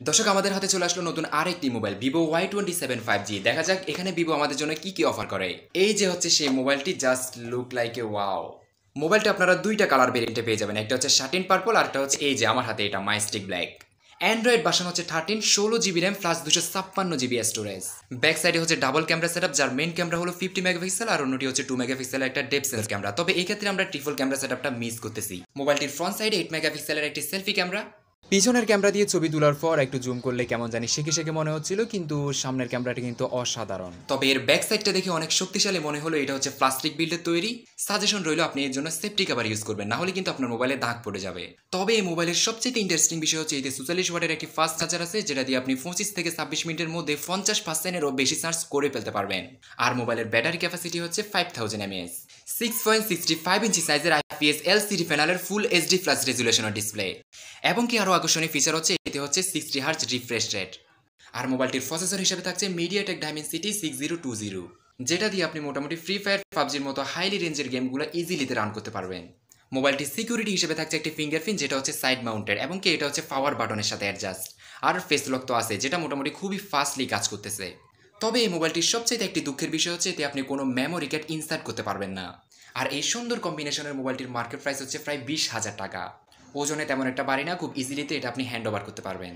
দর্শক আমাদের হাতে চলে আসলো নতুন আরেকটি মোবাইল Vivo Y27 5G। দেখা যাক এখানে Vivo আমাদের জন্য কি অফার করে। এই যে হচ্ছে সেই মোবাইলটি, just look like a wow. মোবাইলটা আপনারা দুইটা কালার ভেরিয়েন্টে পেয়ে যাবেন, একটা হচ্ছে শাটিন পার্পল আর একটা হচ্ছে এই যে আমার হাতে এটা মাইস্টিক ব্ল্যাক। অ্যান্ড্রয়েড ভার্সন হচ্ছে 13, 16 GB RAM plus 256 GB storage. Back সাইডে হচ্ছে ডাবল ক্যামেরা সেটআপ, যার মেইন ক্যামেরা হলো 50 মেগাপিক্সেল আর অন্যটি হচ্ছে 2 মেগাপিক্সেলের একটা ডেপথ সেন্সর ক্যামেরা। তবে এই ক্ষেত্রে আমরা ট্রিপল ক্যামেরা সেটআপটা মিস করতেছি। মোবাইলটির ফ্রন্ট সাইডে 8 মেগাপিক্সেলের একটি সেলফি ক্যামেরা। পিছনের ক্যামেরা দিয়ে ছবি তোলার পর একটু জুম করলে কেমন জানি শেখে শেখে মনে হচ্ছিল, কিন্তু সামনের ক্যামেরাটি কিন্তু অসাধারণ। তবে এর ব্যাক সাইডটা দেখে অনেক শক্তিশালী মনে হলো। এটা হচ্ছে প্লাস্টিক বিল্ডের তৈরি। সাজেশন রইল আপনি এর জন্য সেফটি কভার ইউজ করবেন, না হলে কিন্তু আপনার মোবাইলে দাগ পড়ে যাবে। তবে এই মোবাইলের সবচেয়ে ইন্টারেস্টিং বিষয় হচ্ছে এতে 44 ওয়াটের একটি ফাস্ট চার্জার আছে, যেটা দিয়ে আপনি 25 থেকে 26 মিনিটের মধ্যে 50%-এরও বেশি চার্জ করে ফেলতে পারবেন। আর মোবাইলের ব্যাটারি ক্যাপাসিটি হচ্ছে 5000 mAh। 6.65 ইঞ্চি সাইজের IPS LCD প্যানেলের ফুল HD প্লাস রেজুলেশনের ডিসপ্লে। এবং কি আরও আকর্ষণীয় ফিচার হচ্ছে এতে হচ্ছে 60 হার্জ রিফ্রেশ রেট। আর মোবাইলটির প্রসেসর হিসেবে থাকছে MediaTek Dimensity 6020, যেটা দিয়ে আপনি মোটামুটি ফ্রি ফায়ার, পাবজির মতো হাইলি রেঞ্জের গেমগুলো ইজিলিতে রান করতে পারবেন। মোবাইলটির সিকিউরিটি হিসেবে থাকছে একটি ফিঙ্গারপ্রিন্ট, যেটা হচ্ছে সাইড মাউন্টেড, এবং কি এটা হচ্ছে পাওয়ার বাটনের সাথে অ্যাডজাস্ট। আর ফেস লক তো আছে, যেটা মোটামুটি খুবই ফাস্টলি কাজ করতেছে। তবে এই মোবাইলটির সবচেয়ে একটি দুঃখের বিষয় হচ্ছে এতে আপনি কোনো মেমোরি কার্ড ইনসার্ট করতে পারবেন না। আর এই সুন্দর কম্বিনেশনের মোবাইলটির মার্কেট প্রাইস হচ্ছে প্রায় 20,000 টাকা। ওজনে তেমন একটা বাড়ি না, খুব ইজিলিতে এটা আপনি হ্যান্ড ওভার করতে পারবেন।